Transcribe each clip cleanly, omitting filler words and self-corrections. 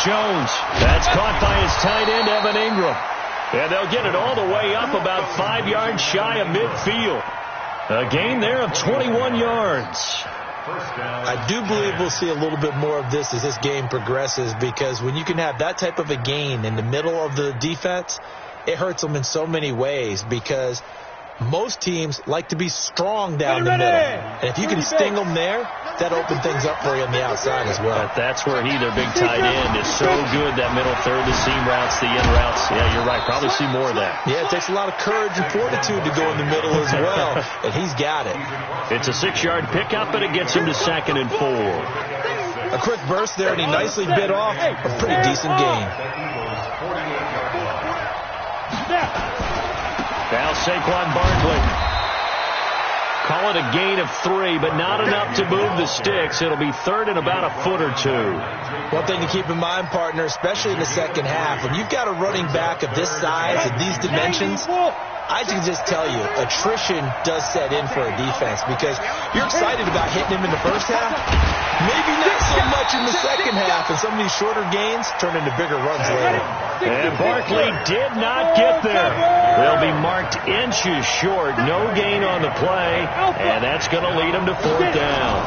Jones. That's caught by his tight end, Evan Ingram. And they'll get it all the way up about 5 yards shy of midfield. A gain there of 21 yards. I do believe we'll see a little bit more of this as this game progresses, because when you can have that type of a gain in the middle of the defense, it hurts them in so many ways, because most teams like to be strong down the middle. And if you can sting them there, that opens things up for you on the outside as well. But that's where their big tight end, is so good, that middle third, the seam routes, the in routes. Yeah, you're right. Probably see more of that. Yeah, it takes a lot of courage and fortitude to go in the middle as well, and he's got it. It's a 6-yard pickup, and it gets him to 2nd and 4. A quick burst there, and he nicely bit off a pretty decent gain. Now Saquon Barkley. Call it a gain of 3, but not enough to move the sticks. It'll be 3rd and about a foot or 2. One thing to keep in mind, partner, especially in the second half, when you've got a running back of this size and these dimensions, I can just tell you, attrition does set in for a defense, because you're excited about hitting him in the first half. Maybe not so much in the second half, and some of these shorter gains turn into bigger runs later. And Barkley did not get there. They'll be marked inches short. No gain on the play, and that's going to lead him to 4th down.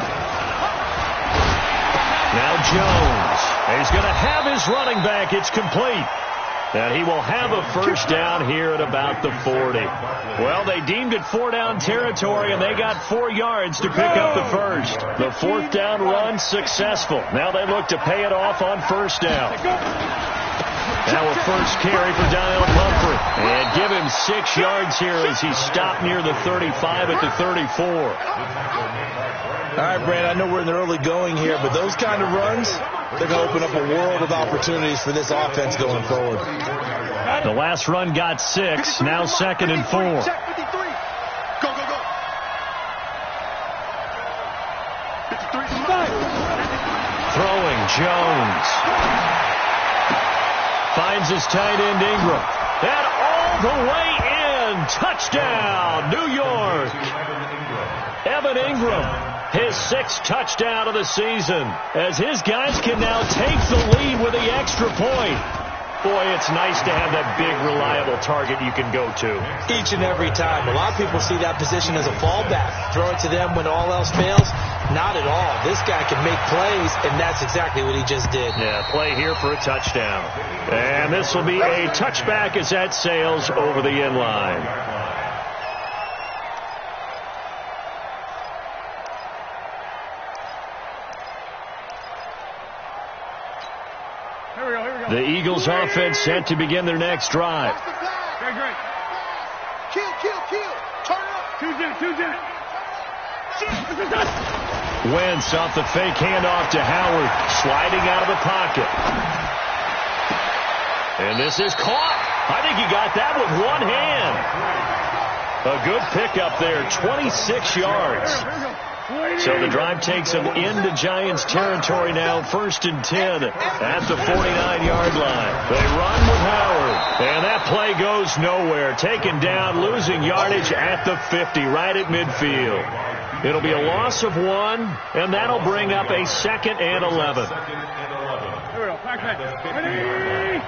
Now Jones. He's going to have his running back. It's complete. And he will have a first down here at about the 40. Well, they deemed it 4-down territory, and they got 4 yards to pick up the first. The 4th down run successful. Now they look to pay it off on 1st down. Now a first carry for Daniel Pumphrey. And give him 6 yards here as he stopped near the 35 at the 34. All right, Brand, I know we're in the early going here, but those kind of runs, they're going to open up a world of opportunities for this offense going forward. The last run got 6, now 2nd and 4. Go, go, go. 53. Throwing, Jones. Finds his tight end, Ingram. And all the way in. Touchdown, New York. Evan Ingram, his 6th touchdown of the season, as his guys can now take the lead with the extra point. Boy, it's nice to have that big, reliable target you can go to. Each and every time. A lot of people see that position as a fallback. Throw it to them when all else fails. Not at all. This guy can make plays, and that's exactly what he just did. Yeah, play here for a touchdown. And this will be a touchback as that sails over the end line. The Eagles offense set to begin their next drive. Very great. Kill. Turn up. Two's in it. Wentz off the fake handoff to Howard, sliding out of the pocket. And this is caught. I think he got that with one hand. A good pickup there, 26 yards. So the drive takes them into Giants territory now, 1st and 10 at the 49-yard line. They run with Howard, and that play goes nowhere. Taken down, losing yardage at the 50, right at midfield. It'll be a loss of 1, and that'll bring up a 2nd and 11. Here we go. Back. Ready?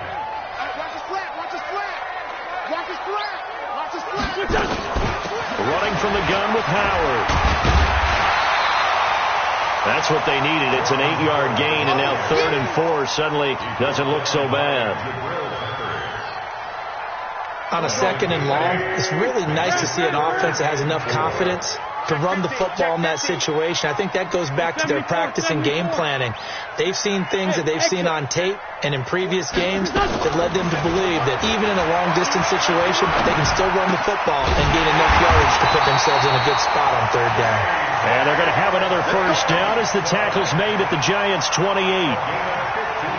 Watch his flat. Running from the gun with Howard. That's what they needed. It's an 8-yard gain, and now 3rd and 4 suddenly doesn't look so bad. On a 2nd and long, it's really nice to see an offense that has enough confidence to run the football in that situation. I think that goes back to their practice and game planning. They've seen things that they've seen on tape and in previous games that led them to believe that even in a long-distance situation, they can still run the football and gain enough yardage to put themselves in a good spot on 3rd down. And they're going to have another first down as the tackle's made at the Giants' 28.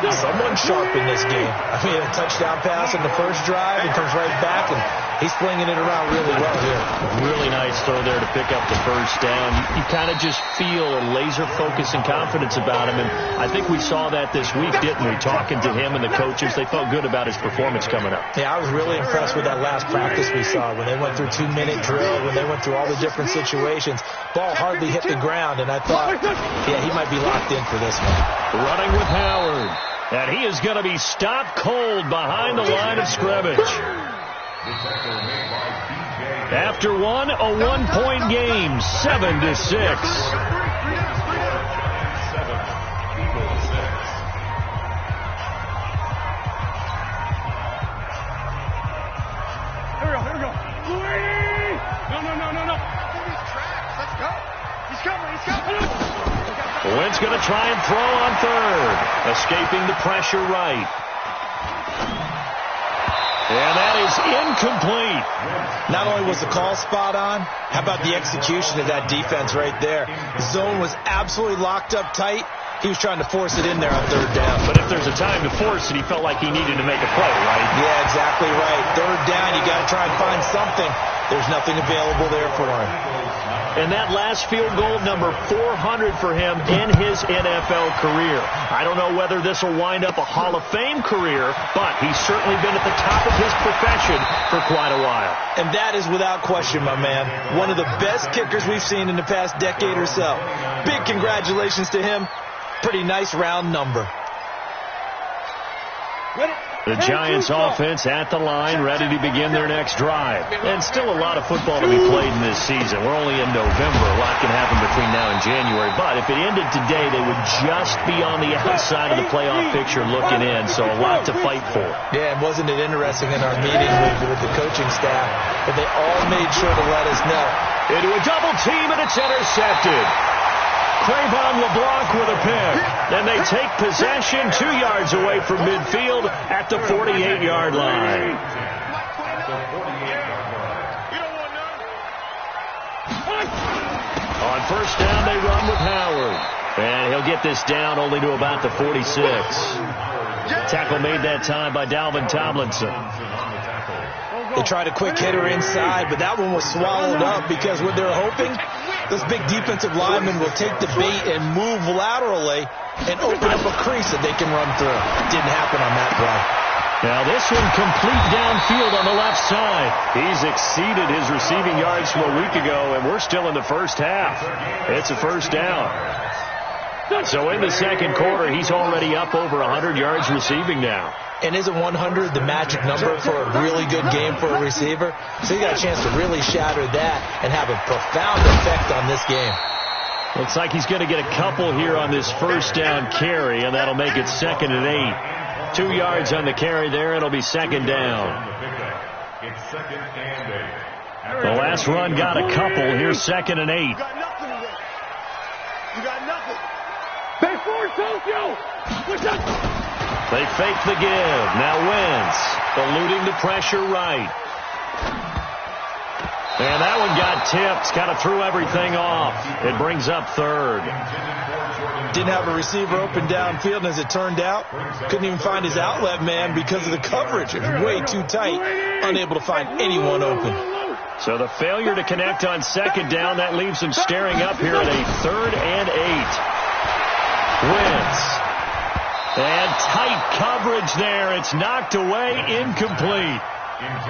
Someone sharp in this game. I mean, a touchdown pass in the first drive, and comes right back, and he's flinging it around really well here. Really nice throw there to pick up the first down. You kind of just feel a laser focus and confidence about him, and I think we saw that this week, didn't we? Talking to him and the coaches, they felt good about his performance coming up. Yeah, I was really impressed with that last practice we saw when they went through 2-minute drill, when they went through all the different situations. Ball hardly hit the ground, and I thought, yeah, he might be locked in for this one. Running with Howard. And he is going to be stopped cold behind the line of scrimmage. After one, a one-point game, 7-6. Wentz going to try and throw on third. Escaping the pressure right. And that is incomplete. Not only was the call spot on, how about the execution of that defense right there? The zone was absolutely locked up tight. He was trying to force it in there on third down. But if there's a time to force it, he felt like he needed to make a play, right? Yeah, exactly right. Third down, you got to try and find something. There's nothing available there for him. And that last field goal, number 400 for him in his NFL career. I don't know whether this will wind up a Hall of Fame career, but he's certainly been at the top of his profession for quite a while. And that is without question, my man. One of the best kickers we've seen in the past decade or so. Big congratulations to him. Pretty nice round number. The Giants offense at the line, ready to begin their next drive. And still a lot of football to be played in this season. We're only in November. A lot can happen between now and January. But if it ended today, they would just be on the outside of the playoff picture looking in. So a lot to fight for. Yeah, and wasn't it interesting in our meeting with the coaching staff that they all made sure to let us know. Into a double team, and it's intercepted. Crayvon LeBlanc with a pick. And they take possession 2 yards away from midfield at the 48-yard line. On first down, they run with Howard. And he'll get this down only to about the 46. Tackle made that time by Dalvin Tomlinson. They tried a quick hitter inside, but that one was swallowed up because what they're hoping, this big defensive lineman will take the bait and move laterally and open up a crease that they can run through. Didn't happen on that play. Now this one complete downfield on the left side. He's exceeded his receiving yards from a week ago, and we're still in the first half. It's a first down. So in the second quarter, he's already up over 100 yards receiving now. And isn't 100 the magic number for a really good game for a receiver? So you got a chance to really shatter that and have a profound effect on this game. Looks like he's going to get a couple here on this first down carry, and that'll make it 2nd and 8. 2 yards on the carry there. It'll be second down. The last run got a couple. Here's 2nd and 8. You got nothing. They fake the give. Now Wentz eluding the pressure right. And that one got tipped. Kind of threw everything off. It brings up third. Didn't have a receiver open downfield, and as it turned out, couldn't even find his outlet man because of the coverage. It was way too tight, unable to find anyone open. So the failure to connect on second down, that leaves him staring up here at a 3rd and 8. Wentz. And tight coverage there. It's knocked away, incomplete.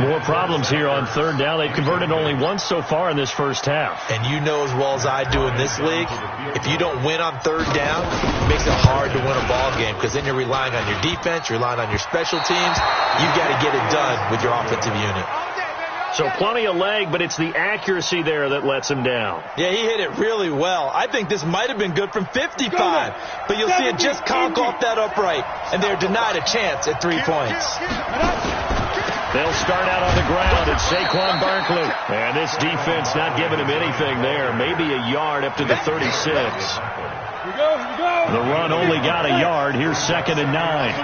More problems here on third down. They've converted only once so far in this first half. And you know as well as I do in this league, if you don't win on third down, it makes it hard to win a ball game because then you're relying on your defense, you're relying on your special teams. You've got to get it done with your offensive unit. So plenty of leg, but it's the accuracy there that lets him down. Yeah, he hit it really well. I think this might have been good from 55, but you'll see it just conk off that upright, and they're denied a chance at 3 points. They'll start out on the ground at Saquon Barkley. And this defense not giving him anything there. Maybe a yard up to the 36. The run only got a yard. Here's 2nd and 9.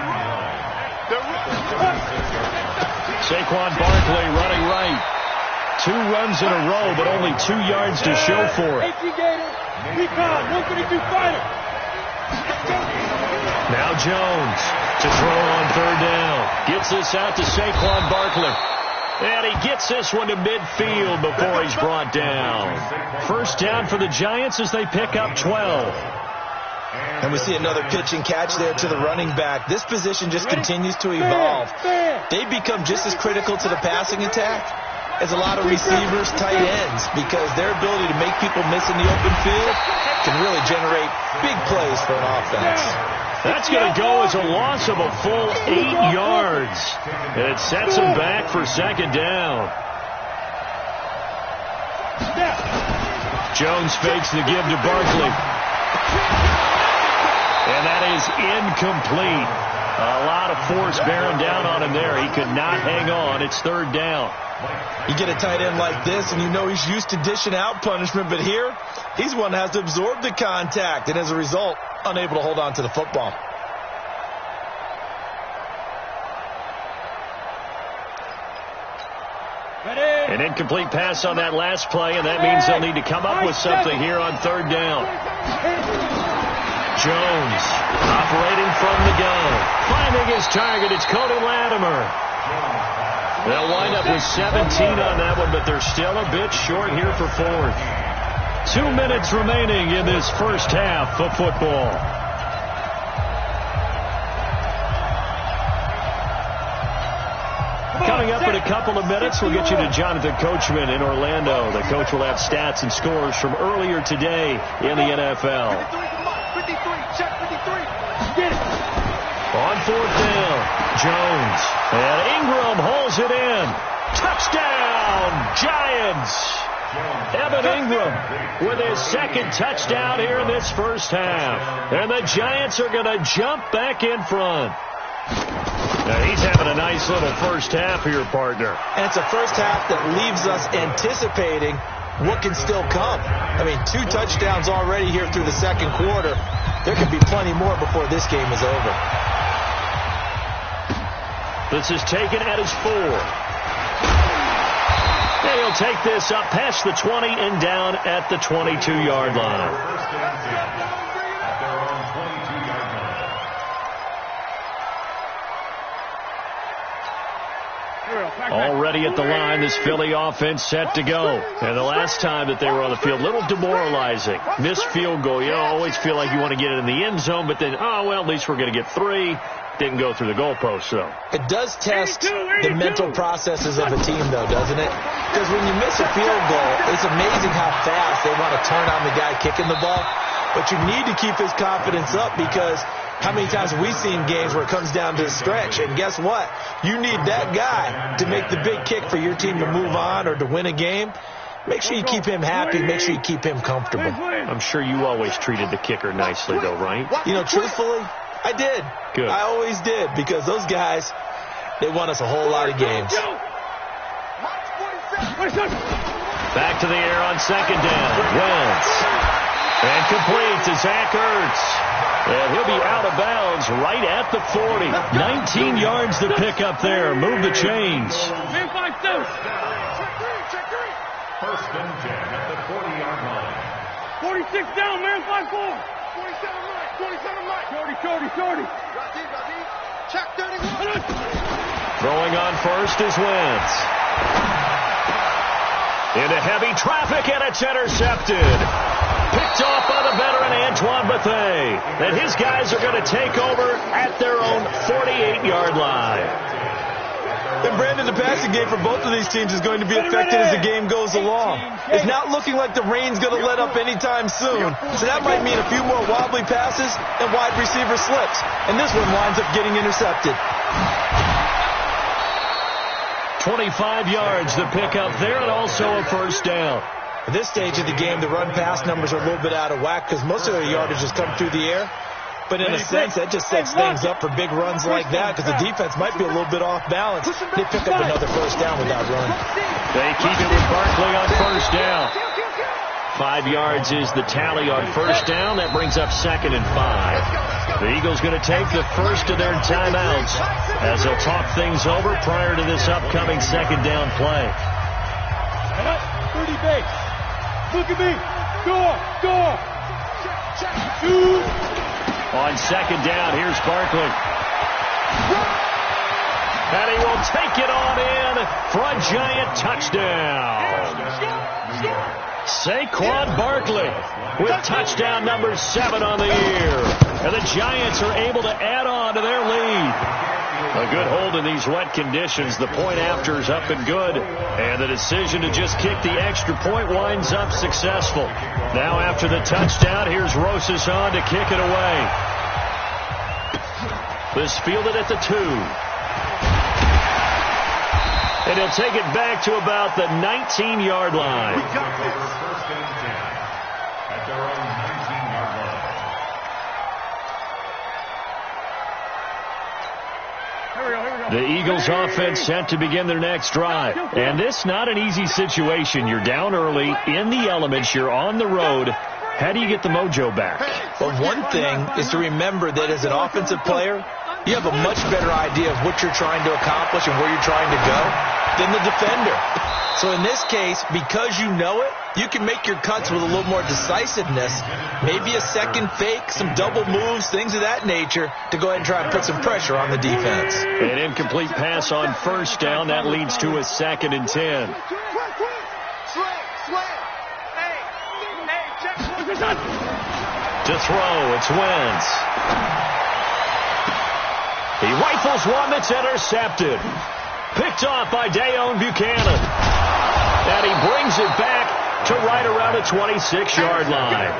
Saquon Barkley running right. 2 runs in a row, but only 2 yards to show for it. Now Jones to throw on third down. Gets this out to Saquon Barkley. And he gets this one to midfield before he's brought down. First down for the Giants as they pick up 12. And we see another pitch and catch there to the running back. This position just continues to evolve. They become just as critical to the passing attack as a lot of receivers, tight ends, because their ability to make people miss in the open field can really generate big plays for an offense. That's going to go as a loss of a full 8 yards. And it sets him back for second down. Jones fakes the give to Barkley. And that is incomplete. A lot of force bearing down on him there. He could not hang on. It's third down. You get a tight end like this, and you know he's used to dishing out punishment, but here, he's one that has to absorb the contact, and as a result, unable to hold on to the football. An incomplete pass on that last play, and that means they'll need to come up with something here on third down. Jones operating from the gun. Finding his target, it's Cody Latimer. They'll wind up with 17 on that one, but they're still a bit short here for fourth. 2 minutes remaining in this first half of football. Coming up in a couple of minutes, we'll get you to Jonathan Coachman in Orlando. The coach will have stats and scores from earlier today in the NFL. 53, check 53. Get it. On fourth down, Jones. And Ingram holds it in. Touchdown, Giants. Evan Ingram with his second touchdown here in this first half. And the Giants are going to jump back in front. Now he's having a nice little first half here, partner. And it's a first half that leaves us anticipating what can still come. I mean, 2 touchdowns already here through the second quarter. There could be plenty more before this game is over. This is taken at his 4. And he'll take this up past the 20 and down at the 22-yard line. Already at the line, this Philly offense set to go. And the last time that they were on the field, a little demoralizing. Missed field goal. You always feel like you want to get it in the end zone, but then, oh, well, at least we're going to get 3. Didn't go through the goalpost, though. It does test the mental processes of a team, though, doesn't it? Because when you miss a field goal, it's amazing how fast they want to turn on the guy kicking the ball. But you need to keep his confidence up because how many times have we seen games where it comes down to the stretch? And guess what? You need that guy to make the big kick for your team to move on or to win a game. Make sure you keep him happy. Make sure you keep him comfortable. I'm sure you always treated the kicker nicely, though, right? You know, truthfully, I did. Good. I always did because those guys, they won us a whole lot of games. Back to the air on second down. Wentz. And complete to Zach Ertz. And he'll be out of bounds right at the 40. 19 yards to pick up there. Move the chains. Man 5-2. First and 10 at the 40-yard line. 46 down, man 5-4. 47 right. 47 right. Shorty. Check 31. Throwing on first is Wentz. Into heavy traffic, and it's intercepted. Picked off by the veteran Antoine Bethea. And his guys are going to take over at their own 48-yard line. And Brandon, the passing game for both of these teams is going to be affected as the game goes along. It's not looking like the rain's going to let up anytime soon. So that might mean a few more wobbly passes and wide receiver slips. And this one winds up getting intercepted. 25 yards to pick up there, and also a first down. At this stage of the game, the run-pass numbers are a little bit out of whack because most of their yardage has come through the air. But in a sense, that just sets things up for big runs like that because the defense might be a little bit off balance. They pick up another first down with that run. They keep it with Barkley on first down. 5 yards is the tally on first down. That brings up second and 5. The Eagles going to take the first of their timeouts as they'll talk things over prior to this upcoming second down play. 30 base. Look at me. Door. On second down, here's Barkley. And he will take it on in for a Giant touchdown. Saquon Barkley with touchdown number 7 on the year. And the Giants are able to add on to their lead. A good hold in these wet conditions. The point after is up and good. And the decision to just kick the extra point winds up successful. Now after the touchdown, here's Rosas on to kick it away. This fielded at the 2. And he'll take it back to about the 19-yard line. We got this. First and 10 at their own 19-yard line. The Eagles offense set to begin their next drive. And this not an easy situation. You're down early, in the elements, you're on the road. How do you get the mojo back? Well, one thing is to remember that as an offensive player, you have a much better idea of what you're trying to accomplish and where you're trying to go than the defender. So in this case, because you know it, you can make your cuts with a little more decisiveness, maybe a second fake, some double moves, things of that nature, to go ahead and try and put some pressure on the defense. An incomplete pass on first down. That leads to a 2nd and 10. To throw, it's Wentz. He rifles one that's intercepted. Picked off by Dayon Buchanan. And he brings it back to right around the 26-yard line.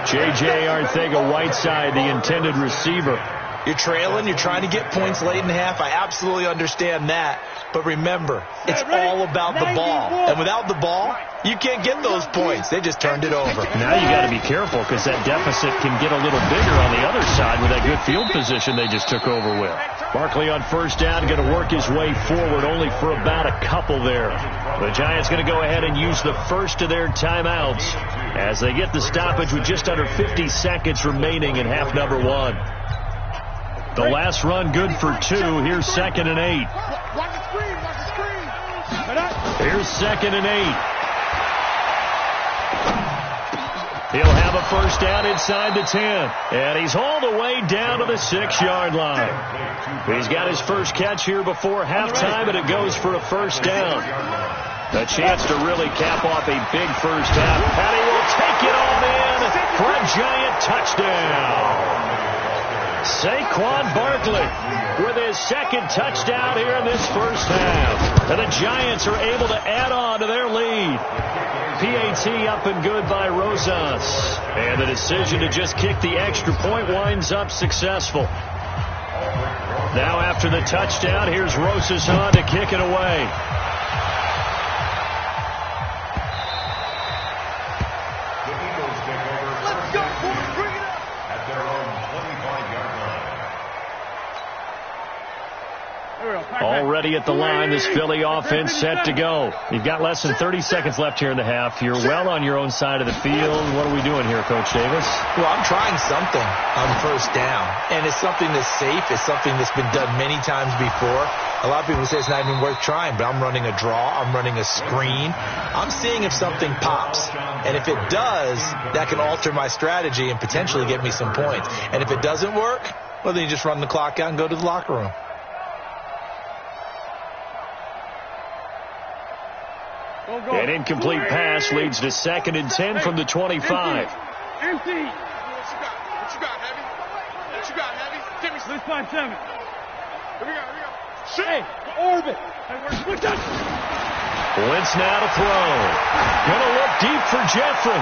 J.J. Arcega-Whiteside, the intended receiver. You're trailing, you're trying to get points late in the half. I absolutely understand that. But remember, it's all about the ball. And without the ball, you can't get those points. They just turned it over. Now you got to be careful because that deficit can get a little bigger on the other side with that good field position they just took over with. Barkley on first down, going to work his way forward only for about a couple there. The Giants going to go ahead and use the first of their timeouts as they get the stoppage with just under 50 seconds remaining in half number 1. The last run good for 2. Here's 2nd and 8. Here's 2nd and 8. He'll have a first down inside the 10. And he's all the way down to the 6-yard line. He's got his first catch here before halftime, and it goes for a first down. A chance to really cap off a big first half. And he will take it on in for a Giant touchdown. Saquon Barkley with his 2nd touchdown here in this first half. And the Giants are able to add on to their lead. PAT up and good by Rosas. And the decision to just kick the extra point winds up successful. Now after the touchdown, here's Rosas on to kick it away. Already at the line, this Philly offense set to go. You've got less than 30 seconds left here in the half. You're well on your own side of the field. What are we doing here, Coach Davis? Well, I'm trying something on first down, and it's something that's safe. It's something that's been done many times before. A lot of people say it's not even worth trying, but I'm running a draw. I'm running a screen. I'm seeing if something pops, and if it does, that can alter my strategy and potentially get me some points. And if it doesn't work, well, then you just run the clock out and go to the locker room. An incomplete pass leads to 2nd and 10 from the 25. Empty. What you got, Heavy? What you got, Heavy? Give me 657. Here we go. Hey, orbit. Wentz now to throw. Gonna look deep for Jeffrey.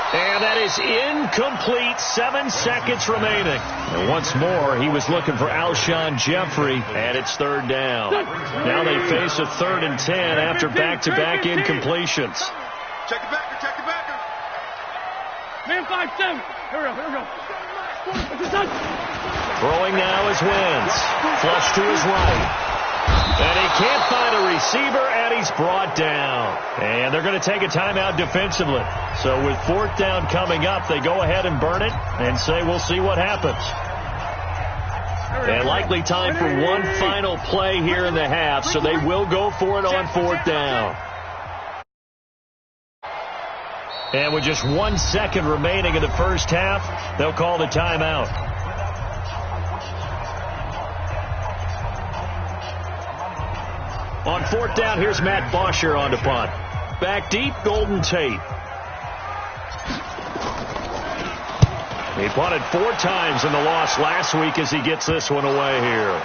And that is incomplete. 7 seconds remaining. And once more, he was looking for Alshon Jeffrey, and it's 3rd down. Now they face a 3rd and 10 after back-to-back incompletions. Check the backer. Man 5-7. Here we go. Throwing now is Wentz. Flush to his right. And he can't find a receiver, and he's brought down. And they're going to take a timeout defensively. So with 4th down coming up, they go ahead and burn it and say we'll see what happens. And likely time for one final play here in the half, so they will go for it on 4th down. And with just 1 second remaining in the first half, they'll call the timeout. On 4th down, here's Matt Bosher on to punt. Back deep, Golden Tate. He punted 4 times in the loss last week as he gets this one away here.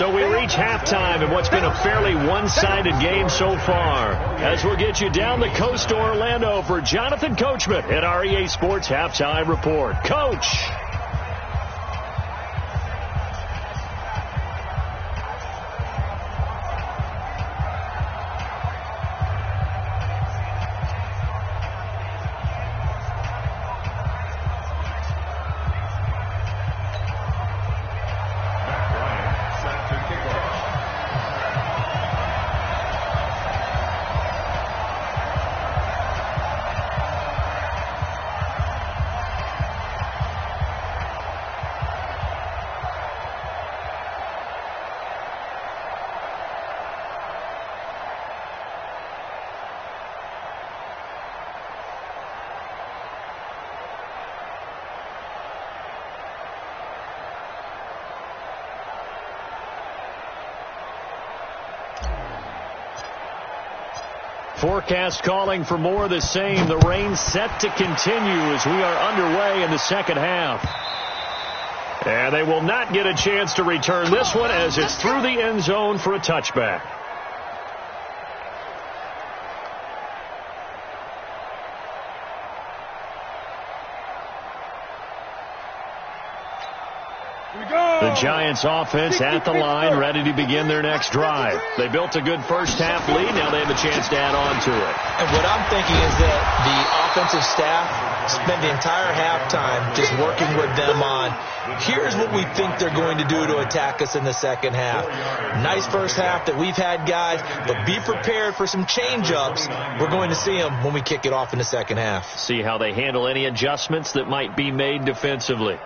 So we reach halftime in what's been a fairly one-sided game so far. As we'll get you down the coast to Orlando for Jonathan Coachman at our EA Sports Halftime Report. Coach! Forecast calling for more of the same. The rain set to continue as we are underway in the second half. And they will not get a chance to return this one as it's through the end zone for a touchback. The Giants offense at the line, ready to begin their next drive. They built a good first half lead. Now they have a chance to add on to it. And what I'm thinking is that the offensive staff spent the entire halftime just working with them on, here's what we think they're going to do to attack us in the second half. Nice first half that we've had, guys, but be prepared for some change-ups. We're going to see them when we kick it off in the second half. See how they handle any adjustments that might be made defensively.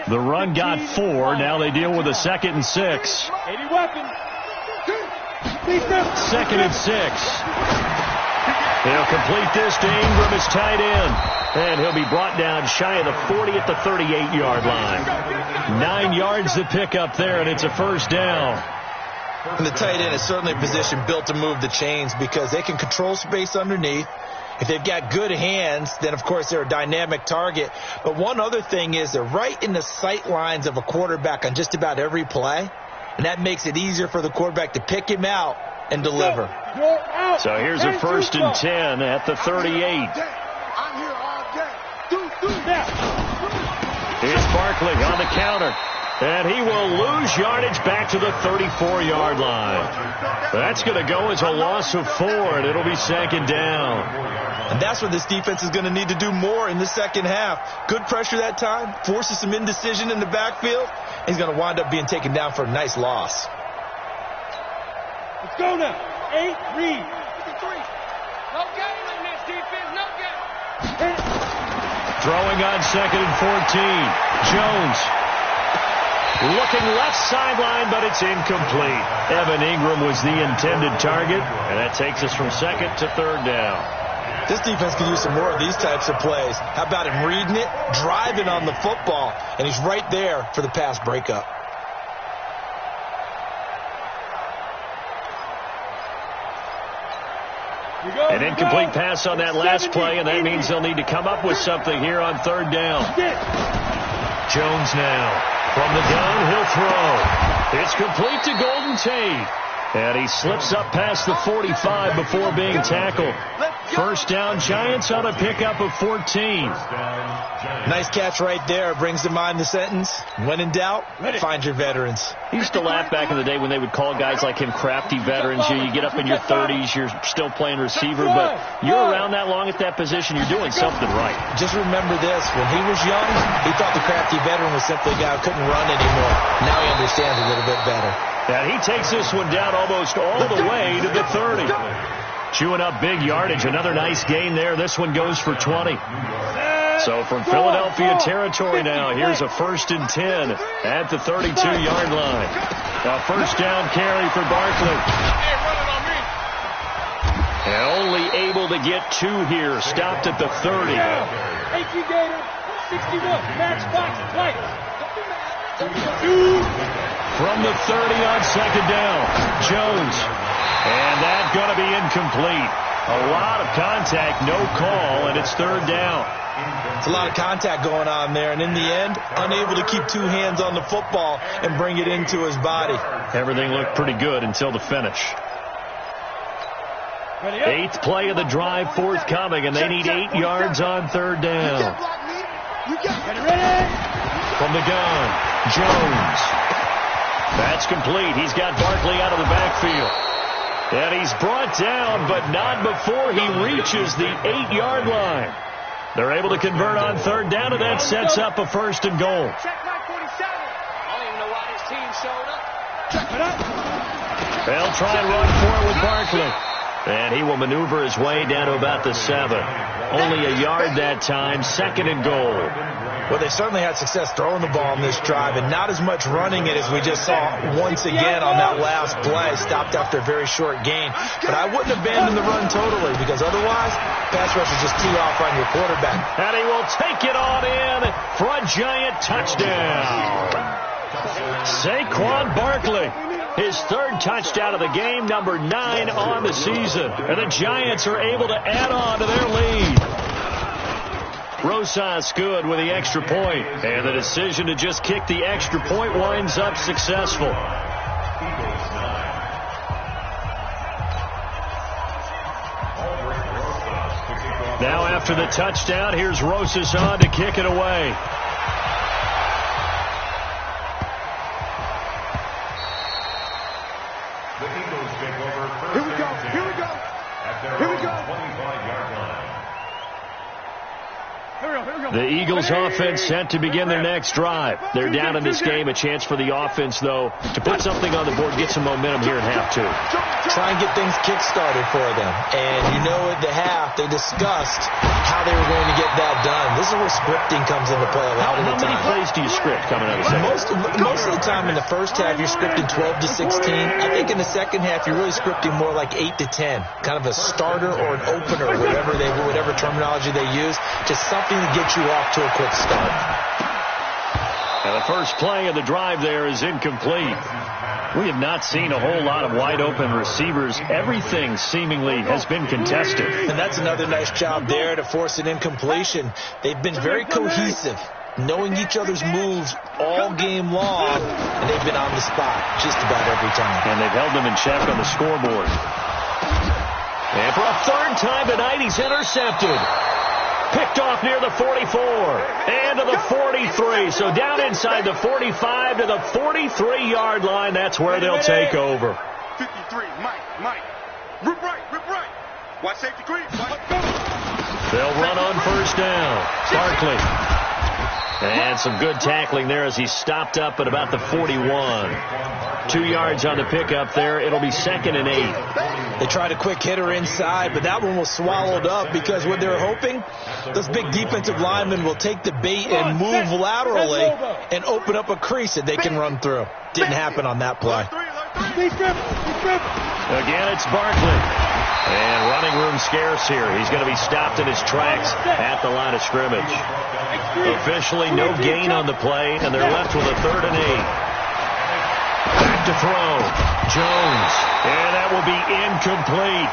The run got 4. Now they deal with a 2nd and 6. 80 weapons. 2nd and 6. He'll complete this to Ingram as tight end. And he'll be brought down shy of the 40 at the 38-yard line. 9 yards to pick up there, and it's a first down. And the tight end is certainly a position built to move the chains because they can control space underneath. If they've got good hands, then, of course, they're a dynamic target. But one other thing is they're right in the sight lines of a quarterback on just about every play, and that makes it easier for the quarterback to pick him out and deliver. So here's a 1st and 10 at the 38. Here's Barkley on the counter. And he will lose yardage back to the 34-yard line. That's going to go as a loss of 4, and it'll be 2nd down. And that's what this defense is going to need to do more in the second half. Good pressure that time, forces some indecision in the backfield. He's going to wind up being taken down for a nice loss. Let's go now. 8, read. 53. No gain on this defense, no gain. Throwing on 2nd and 14. Jones. Looking left sideline, but it's incomplete. Evan Ingram was the intended target, and that takes us from 2nd to 3rd down. This defense can use some more of these types of plays. How about him reading it, driving on the football, and he's right there for the pass breakup. An incomplete pass on that last play, and that means they'll need to come up with something here on 3rd down. Jones now. From the gun, he'll throw. It's complete to Golden Tate. And he slips up past the 45 before being tackled. First down, Giants on a pickup of 14. Nice catch right there. Brings to mind the sentence, when in doubt, find your veterans. He used to laugh back in the day when they would call guys like him crafty veterans. You get up in your 30s, you're still playing receiver, but you're around that long at that position, you're doing something right. Just remember this. When he was young, he thought the crafty veteran was simply a guy who couldn't run anymore. Now he understands a little bit better. And he takes this one down almost all the way to the 30. Chewing up big yardage. Another nice gain there. This one goes for 20. So from Philadelphia territory now, here's a 1st and 10 at the 32-yard line. A first down carry for Barkley. And only able to get 2 here. Stopped at the 30. 61, match box, lights. From the 30 on 2nd down, Jones. And that's going to be incomplete. A lot of contact, no call, and it's third down. It's a lot of contact going on there, and in the end, unable to keep two hands on the football and bring it into his body. Everything looked pretty good until the finish. 8th play of the drive forthcoming, and they need 8 yards on third down. From the gun, Jones. That's complete. He's got Barkley out of the backfield. And he's brought down, but not before he reaches the 8-yard line. They're able to convert on third down, and that sets up a 1st and goal. They'll try and run for it with Barkley. And he will maneuver his way down to about the 7. Only a yard that time, 2nd and goal. Well, they certainly had success throwing the ball in this drive, and not as much running it as we just saw once again on that last play. Stopped after a very short gain. But I wouldn't abandon the run totally, because otherwise, pass rush will just tee off on your quarterback. And he will take it on in for a Giant touchdown. Saquon Barkley, his 3rd touchdown of the game, number 9 on the season. And the Giants are able to add on to their lead. Rosas good with the extra point, and the decision to just kick the extra point winds up successful. Now after the touchdown, here's Rosas on to kick it away. The Eagles take over first. Here we go. Here we go. At their Here we go. 25-yard line. The Eagles offense set to begin their next drive. They're down in this game. A chance for the offense, though, to put something on the board, get some momentum here in half 2. Try and get things kick-started for them. And you know at the half, they discussed how they were going to get that done. This is where scripting comes into play a lot of the time. How many plays do you script coming out of the second? Most of the time in the first half, you're scripting 12 to 16. I think in the second half, you're really scripting more like 8 to 10. Kind of a starter or an opener, whatever terminology they use. Just something to get you off to a quick start. And the first play of the drive there is incomplete. We have not seen a whole lot of wide-open receivers. Everything seemingly has been contested. And that's another nice job there to force an incompletion. They've been very cohesive, knowing each other's moves all game long, and they've been on the spot just about every time. And they've held them in check on the scoreboard. And for a 3rd time tonight, he's intercepted. Picked off near the 44 and to the 43. So down inside the 45 to the 43-yard line. That's where they'll take over. 53, Mike. Rip right. Watch safety green. They'll run on 1st down. Barkley. And some good tackling there as he stopped up at about the 41. 2 yards on the pickup there. It'll be 2nd and 8. They tried a quick hitter inside, but that one was swallowed up because what they're hoping, those big defensive linemen will take the bait and move laterally and open up a crease that they can run through. Didn't happen on that play. Again, it's Barkley. And running room scarce here. He's going to be stopped in his tracks at the line of scrimmage. Officially no gain on the play, and they're left with a 3rd and 8. Back to throw. Jones. And that will be incomplete.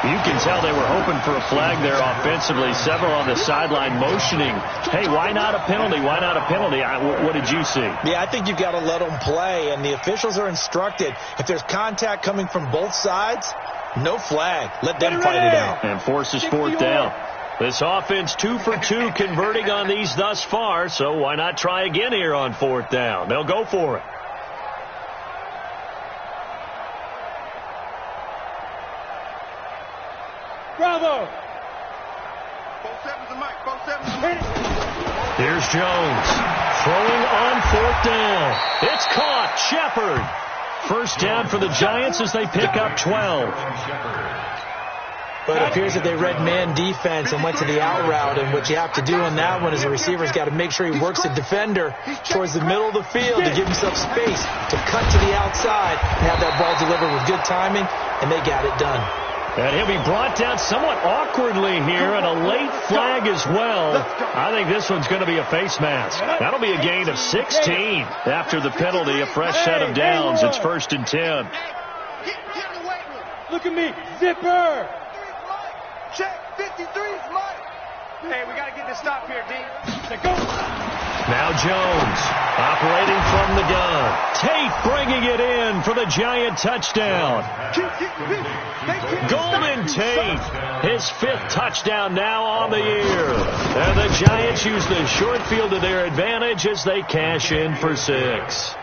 You can tell they were hoping for a flag there offensively. Several on the sideline motioning. Hey, why not a penalty? Why not a penalty? What did you see? Yeah, I think you've got to let them play, and the officials are instructed. If there's contact coming from both sides, no flag. Let them fight it out. And forces 4th down. This offense 2 for 2 converting on these thus far, so why not try again here on 4th down? They'll go for it. Bravo! Here's Jones. Throwing on 4th down. It's caught. Shepard. 1st down for the Giants as they pick up 12. But it appears that they read man defense and went to the out route, and what you have to do on that one is the receiver's got to make sure he works the defender towards the middle of the field to give himself space to cut to the outside and have that ball delivered with good timing, and they got it done. And he'll be brought down somewhat awkwardly here, and a late flag as well. I think this one's going to be a face mask. That'll be a gain of 16 after the penalty, a fresh set of downs. It's 1st and 10. Look at me, zipper. Check. 53 is mine. Hey, we got to get this stop here, D. Go. Now Jones operating from the gun. Tate bringing it in for the Giant touchdown. Golden Tate, his 5th touchdown now on the year. And the Giants use the short field to their advantage as they cash in for 6.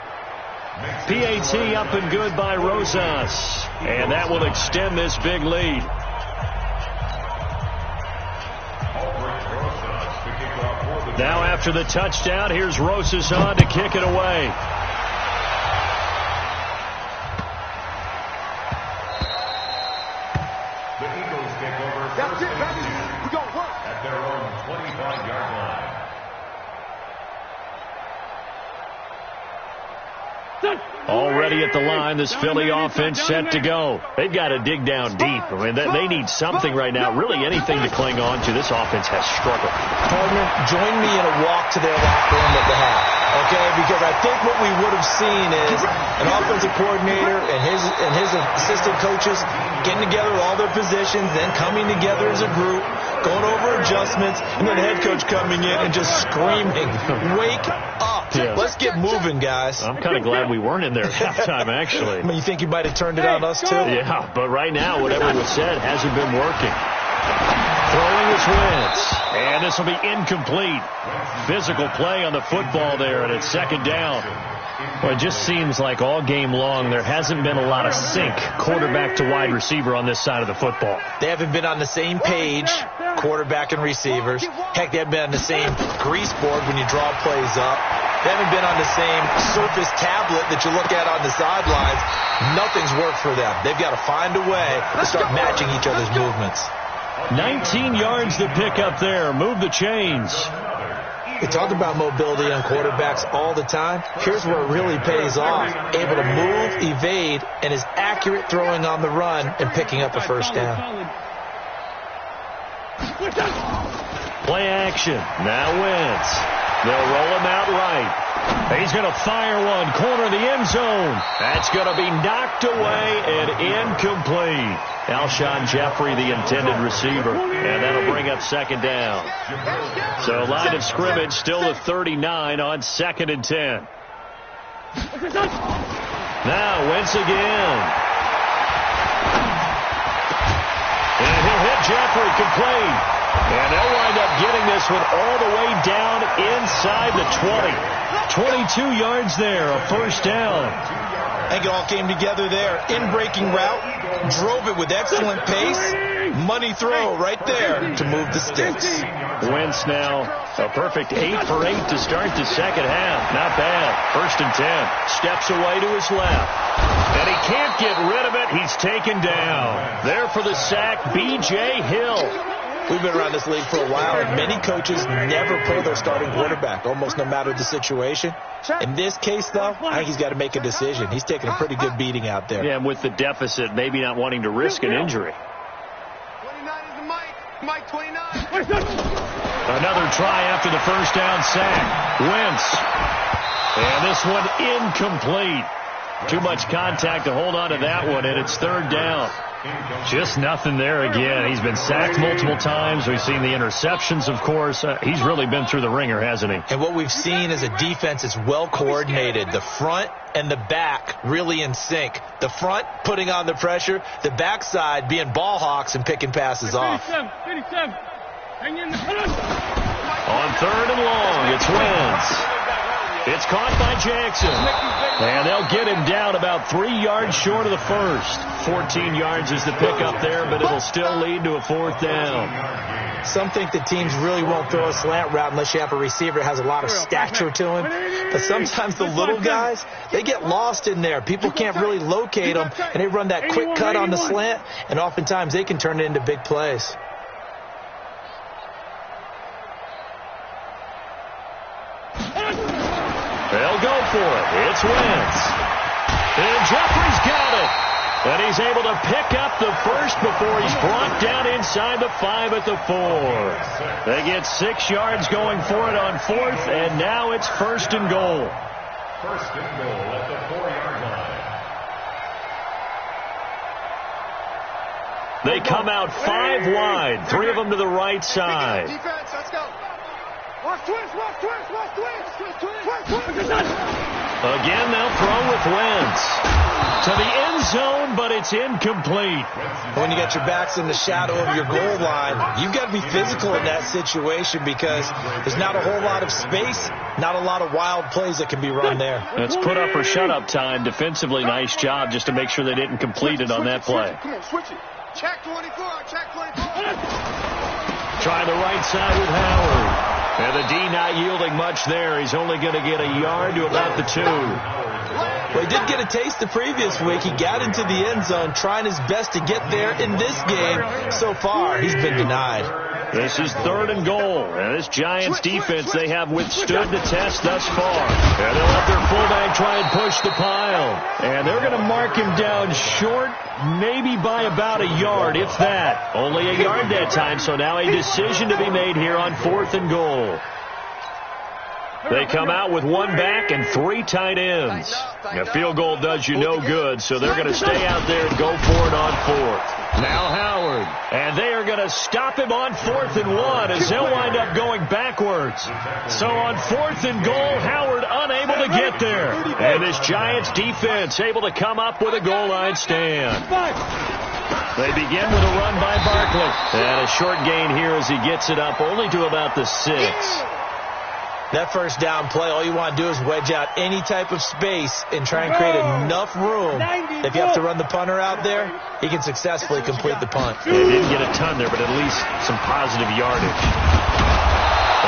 PAT up and good by Rosas. And that will extend this big lead. Now after the touchdown, here's Rosas on to kick it away. The Eagles take over first and 10 We gonna work at their own 25-yard line. Already at the line, this Philly offense set to go. They've got to dig down deep. I mean, they need something right now, really anything to cling on to. This offense has struggled. Partner, join me in a walk to their locker room at the half, okay? Because I think what we would have seen is an offensive coordinator and his assistant coaches getting together with all their positions, then coming together as a group, going over adjustments, and then the head coach coming in and just screaming, "Wake up. Yeah. Let's get moving, guys." I'm kind of glad we weren't in there at halftime, actually. I mean, you think you might have turned it on us, too? Yeah, but right now, whatever was said hasn't been working. Throwing is Wentz. And this will be incomplete. Physical play on the football there, and it's second down. Well, it just seems like all game long there hasn't been a lot of sync quarterback to wide receiver on this side of the football. They haven't been on the same page, quarterback and receivers. Heck, they haven't been on the same grease board when you draw plays up. They haven't been on the same Surface tablet that you look at on the sidelines. Nothing's worked for them. They've got to find a way to start matching each other's movements. 19 yards to pick up there. Move the chains. We talk about mobility on quarterbacks all the time. Here's where it really pays off. Able to move, evade, and is accurate throwing on the run and picking up a first down. Play action. Now Wentz. They'll roll him out right. He's going to fire one. Corner of the end zone. That's going to be knocked away and incomplete. Alshon Jeffrey, the intended receiver. And that'll bring up second down. So line of scrimmage still to 39 on 2nd and 10. Now Wentz again. And he'll hit Jeffrey complete. And they'll wind up getting this one all the way down inside the 20. 22 yards there, a first down. I think it all came together there. In-breaking route, drove it with excellent pace. Money throw right there to move the sticks. Wentz now a perfect 8 for 8 to start the second half. Not bad. 1st and 10. Steps away to his left. And he can't get rid of it. He's taken down. There for the sack, B.J. Hill. We've been around this league for a while, and many coaches never pull their starting quarterback, almost no matter the situation. In this case, though, I think he's got to make a decision. He's taking a pretty good beating out there. Yeah, and with the deficit, maybe not wanting to risk an injury. 29 is the Mike 29. Another try after the first down sack. Wentz. And this one incomplete. Too much contact to hold on to that one, and it's 3rd down. Just nothing there again. He's been sacked multiple times. We've seen the interceptions, of course. He's really been through the ringer, hasn't he? And what we've seen is a defense that's well coordinated. The front and the back really in sync. The front putting on the pressure. The backside being ball hawks and picking passes off. 37. Hang in. On 3rd and long, it's Wentz. It's caught by Jackson. And they'll get him down about 3 yards short of the first. 14 yards is the pickup there, but it'll still lead to a 4th down. Some think the teams really won't throw a slant route unless you have a receiver that has a lot of stature to him. But sometimes the little guys, they get lost in there. People can't really locate them, and they run that quick cut on the slant, and oftentimes they can turn it into big plays. They'll go for it. It's Wentz. And Jeffrey's got it. And he's able to pick up the first before he's brought down inside the 5 at the 4. They get 6 yards going for it on 4th, and now it's 1st and goal. 1st and goal at the 4-yard line. They come out 5 wide, 3 of them to the right side. Defense, let's go. Watch twist, watch twist, watch twist. Twist. Again, they'll throw with Wentz. To the end zone, but it's incomplete. When you got your backs in the shadow of your goal line, you've got to be physical in that situation because there's not a whole lot of space, not a lot of wild plays that can be run there. It's put up or shut up time. Defensively, nice job just to make sure they didn't complete it on that play. Come on, switch it. Check 24, check 24. Try the right side with Howard. And the D not yielding much there. He's only going to get a yard to about the 2. Well, he did get a taste the previous week. He got into the end zone trying his best to get there in this game. So far, he's been denied. This is 3rd and goal. And this Giants defense, they have withstood the test thus far. And they'll let their fullback try and push the pile. And they're going to mark him down short, maybe by about a yard, if that. Only a yard that time, so now a decision to be made here on 4th and goal. They come out with 1 back and 3 tight ends. A field goal does you no good, so they're going to stay out there and go for it on 4th. Now Howard. And they are going to stop him on 4th and 1 as they'll wind up going backwards. So on 4th and goal, Howard unable to get there. And this Giants defense able to come up with a goal line stand. They begin with a run by Barkley. And a short gain here as he gets it up only to about the 6. That first down play, all you want to do is wedge out any type of space and try and create enough room. If you have to run the punter out there, he can successfully complete the punt. They didn't get a ton there, but at least some positive yardage.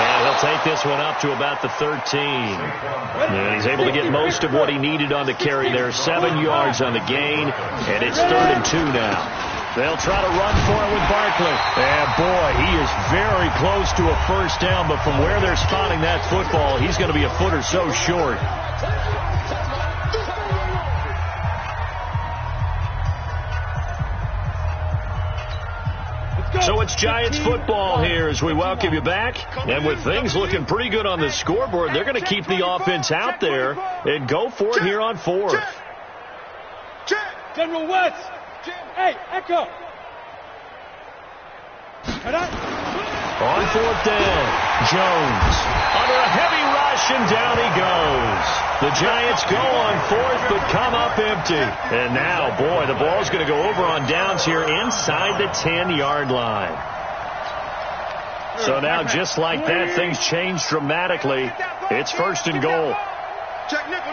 And he'll take this one up to about the 13. And he's able to get most of what he needed on the carry there. 7 yards on the gain, and it's 3rd and 2 now. They'll try to run for it with Barkley. And, boy, he is very close to a first down, but from where they're spotting that football, he's going to be a foot or so short. So it's Giants football here as we welcome you back. And with things looking pretty good on the scoreboard, they're going to keep the offense out there and go for it here on 4th. General Wentz. Hey, Echo. On 4th down, Jones under a heavy rush, and down he goes. The Giants go on 4th, but come up empty. And now, boy, the ball's going to go over on downs here inside the 10-yard line. So now, just like that, things change dramatically. It's 1st and goal. Check nickel.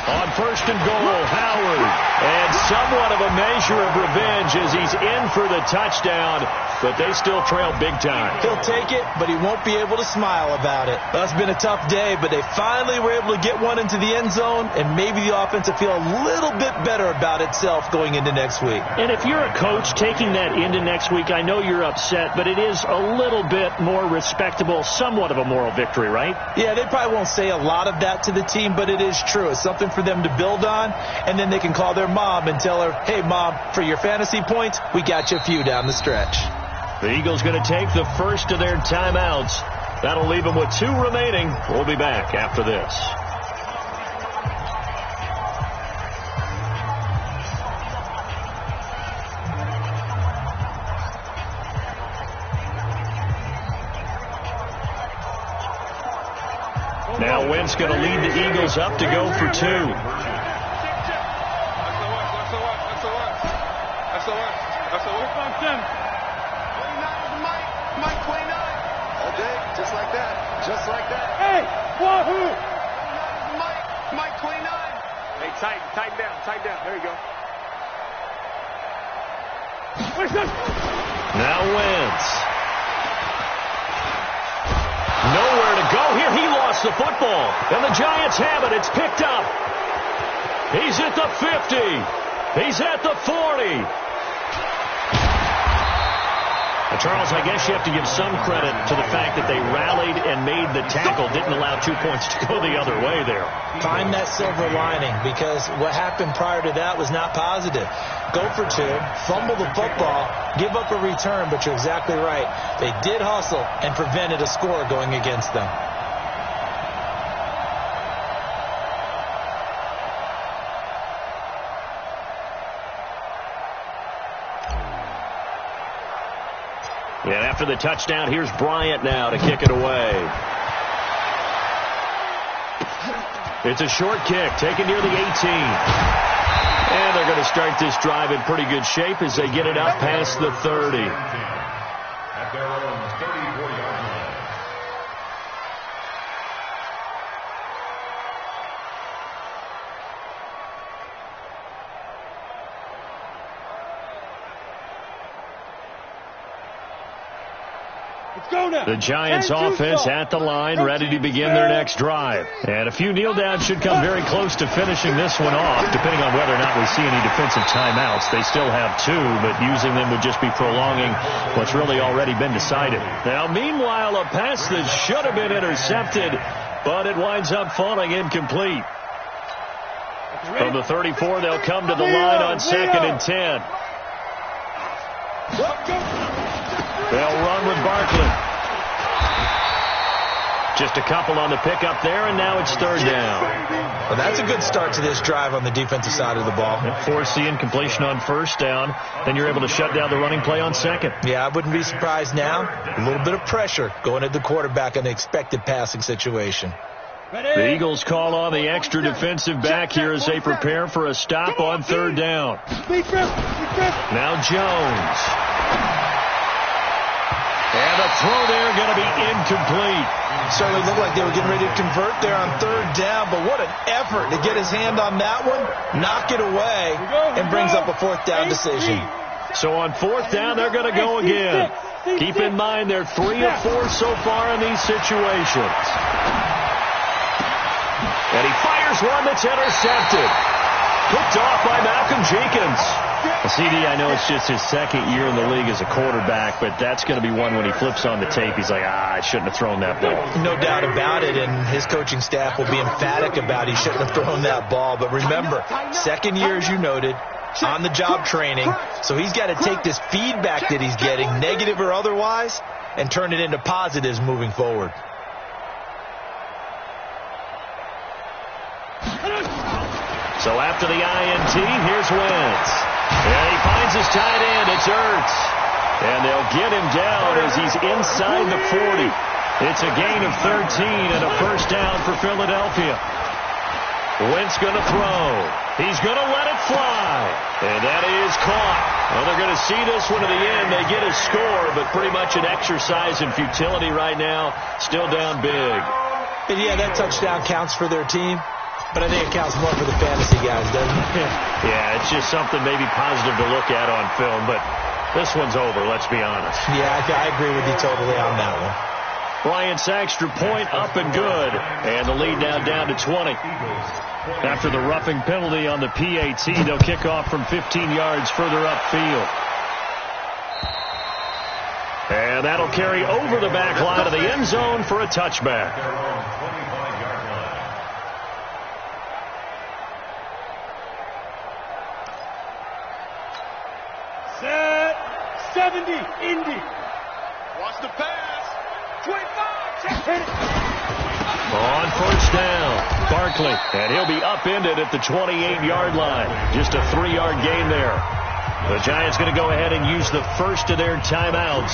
On 1st and goal, Howard. And somewhat of a measure of revenge as he's in for the touchdown, but they still trail big time. He'll take it, but he won't be able to smile about it. Well, it's been a tough day, but they finally were able to get one into the end zone, and maybe the offense will feel a little bit better about itself going into next week. And if you're a coach taking that into next week, I know you're upset, but it is a little bit more respectable, somewhat of a moral victory, right? Yeah, they probably won't say a lot of that to the team, but it is true. It's something for them to build on, and then they can call their mom and tell her, hey, Mom, for your fantasy points, we got you a few down the stretch. The Eagles going to take the first of their timeouts. That'll leave them with 2 remaining. We'll be back after this. Now Wentz going to lead the Eagles up to go for 2. That's the work on 10. 29 is Mike 29. All day, just like that. Just like that. Hey, wahoo! 29 is Mike 29. Hey, tighten down. There you go. Now Wentz. Nowhere to go here. He lost the football. And the Giants have it. It's picked up. He's at the 50. He's at the 40. Charles, I guess you have to give some credit to the fact that they rallied and made the tackle, didn't allow 2 points to go the other way there. Find that silver lining, because what happened prior to that was not positive. Go for 2, fumble the football, give up a return, but you're exactly right. They did hustle and prevented a score going against them. And after the touchdown, here's Bryant now to kick it away. It's a short kick, taken near the 18. And they're going to start this drive in pretty good shape as they get it up past the 30. At their own 34-yard line. The Giants offense at the line, ready to begin their next drive. And a few kneel downs should come very close to finishing this one off, depending on whether or not we see any defensive timeouts. They still have 2, but using them would just be prolonging what's really already been decided. Now, meanwhile, a pass that should have been intercepted, but it winds up falling incomplete. From the 34, they'll come to the line on 2nd and 10. They'll run with Barkley. Just a couple on the pickup there, and now it's 3rd down. Well, that's a good start to this drive on the defensive side of the ball. Force the incompletion on 1st down. Then you're able to shut down the running play on 2nd. Yeah, I wouldn't be surprised now. A little bit of pressure going at the quarterback in an expected passing situation. The Eagles call on the extra defensive back here as they prepare for a stop on 3rd down. Now Jones. And the throw there going to be incomplete. Certainly looked like they were getting ready to convert there on 3rd down, but what an effort to get his hand on that one, knock it away, and brings up a 4th down decision. So on 4th down, they're going to go again. Keep in mind they're 3 of 4 so far in these situations. And he fires one that's intercepted. Picked off by Malcolm Jenkins. Well, CD, I know it's just his 2nd year in the league as a quarterback, but that's going to be one when he flips on the tape, he's like, I shouldn't have thrown that ball. No doubt about it, and his coaching staff will be emphatic about he shouldn't have thrown that ball. But remember, 2nd year, as you noted, on-the-job training, so he's got to take this feedback that he's getting, negative or otherwise, and turn it into positives moving forward. So after the INT, here's Wentz. And he finds his tight end. It's Ertz. And they'll get him down as he's inside the 40. It's a gain of 13 and a 1st down for Philadelphia. Wentz going to throw. He's going to let it fly. And that is caught. Well, they're going to see this one to the end. They get a score, but pretty much an exercise in futility right now. Still down big. And yeah, that touchdown counts for their team. But I think it counts more for the fantasy guys, doesn't it? Yeah, it's just something maybe positive to look at on film, but this one's over, let's be honest. Yeah, I agree with you totally on that one. Bryant's extra point up and good, and the lead now down to 20. After the roughing penalty on the PAT, they'll kick off from 15 yards further upfield. And that'll carry over the back line of the end zone for a touchback. Set 70, Indy. Watch the pass. 25. Hit it. On 1st down, Barkley, and he'll be upended at the 28-yard line. Just a 3-yard gain there. The Giants going to go ahead and use the first of their timeouts.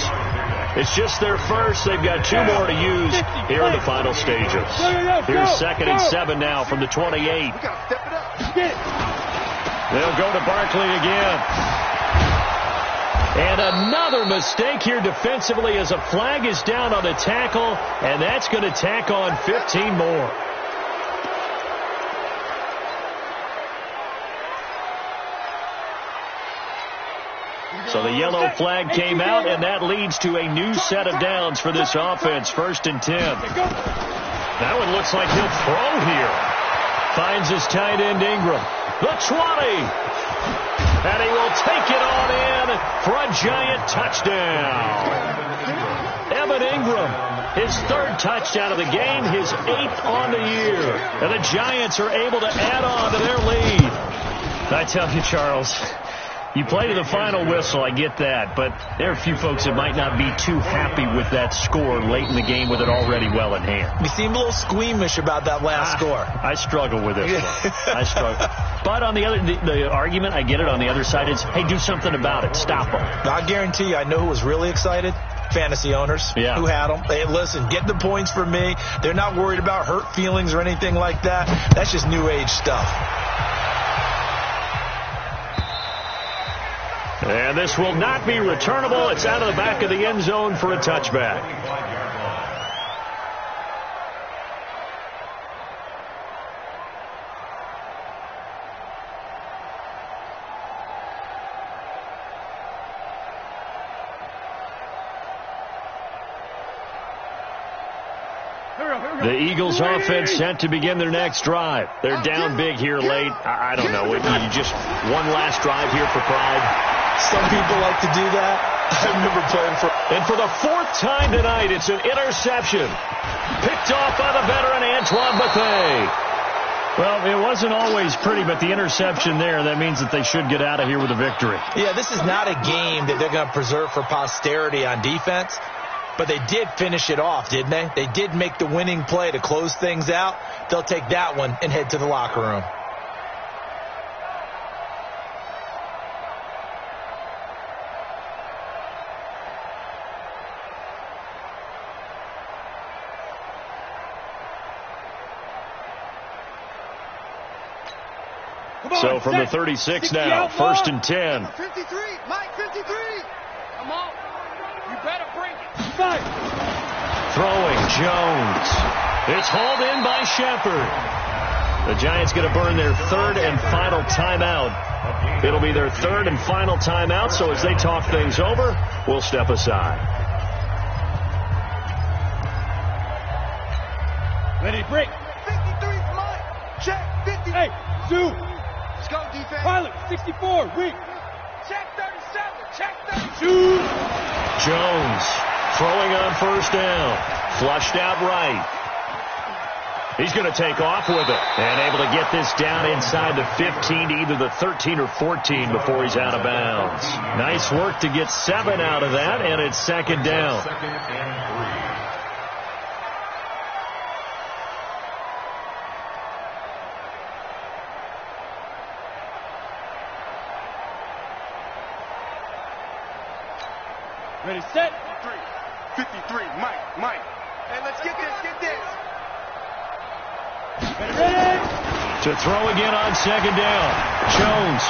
It's just their first. They've got 2 more to use here in the final stages. Here's 2nd and 7 now from the 28. They'll go to Barkley again. And another mistake here defensively as a flag is down on the tackle, and that's going to tack on 15 more. So the yellow flag came out, and that leads to a new set of downs for this offense. 1st and 10. That one looks like he'll throw here. Finds his tight end Ingram. The 20. And he will take it on in for a Giant touchdown. Evan Ingram, his 3rd touchdown of the game, his 8th on the year. And the Giants are able to add on to their lead. I tell you, Charles, you play to the final whistle, I get that, but there are a few folks that might not be too happy with that score late in the game with it already well in hand. You seem a little squeamish about that last score. I struggle with it. I struggle. But on the other, the argument, I get it, on the other side is, hey, do something about it. Stop them. I guarantee you, I know who was really excited. fantasy owners who had them. Hey, listen, get the points for me. They're not worried about hurt feelings or anything like that. That's just new age stuff. And this will not be returnable. It's out of the back of the end zone for a touchback. The Eagles offense set to begin their next drive. They're down big here late. I don't know. You just one last drive here for pride. Some people like to do that. I remember playing for... And for the fourth time tonight, it's an interception. Picked off by the veteran Antoine Bethea. Well, it wasn't always pretty, but the interception there, that means that they should get out of here with a victory. Yeah, this is not a game that they're going to preserve for posterity on defense. But they did finish it off, didn't they? They did make the winning play to close things out. They'll take that one and head to the locker room. So from the 36 now, 1st and 10. 53, Mike, 53. Come on. You better bring it. Throwing Jones. It's hauled in by Shepard. The Giants going to burn their third and final timeout. It'll be their third and final timeout, so as they talk things over, we'll step aside. Ready, break. 53, Mike. Check, 50. Hey, Zoo. Let's go, defense. Pilot, 64, weak. Check 37, check 32. Jones throwing on first down. Flushed out right. He's going to take off with it. And able to get this down inside the 15 to either the 13 or 14 before he's out of bounds. Nice work to get 7 out of that, and it's second down. Second and 3. Ready, set. 53, Mike. Hey, let's get this. Ready. To throw again on second down. Jones.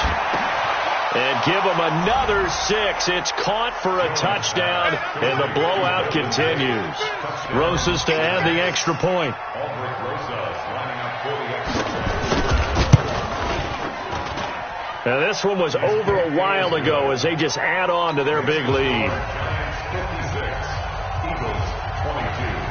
And give him another 6. It's caught for a touchdown, and the blowout continues. Rosas to add the extra point. Now this one was over a while ago as they just add on to their big lead. 56, Eagles 22.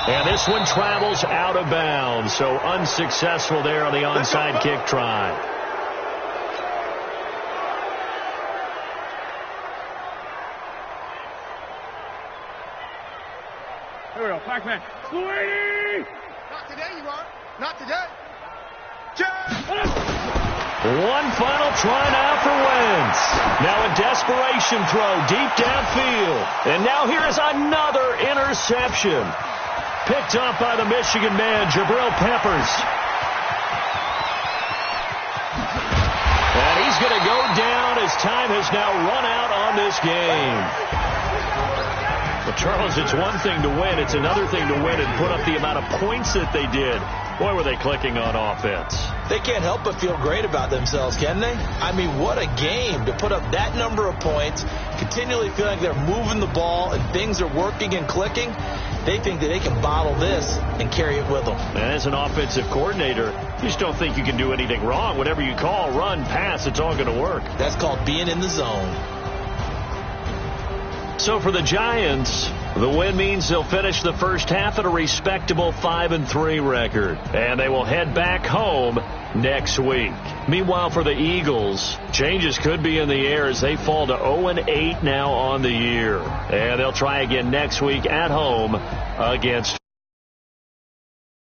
And this one travels out of bounds, so unsuccessful there on the onside kick try. Here we go, Pac-Man. Sweetie! Not today, you are. Not today. One final try now for Wentz. Now a desperation throw deep downfield. And now here is another interception. Picked up by the Michigan man, Jabril Peppers. And he's going to go down as time has now run out on this game. But Charles, it's one thing to win. It's another thing to win and put up the amount of points that they did. Boy, were they clicking on offense. They can't help but feel great about themselves, can they? I mean, what a game to put up that number of points, continually feeling like they're moving the ball and things are working and clicking. They think that they can bottle this and carry it with them. And as an offensive coordinator, you just don't think you can do anything wrong. Whatever you call, run, pass, it's all going to work. That's called being in the zone. So for the Giants, the win means they'll finish the first half at a respectable 5-3 record. And they will head back home next week. Meanwhile, for the Eagles, changes could be in the air as they fall to 0-8 now on the year. And they'll try again next week at home against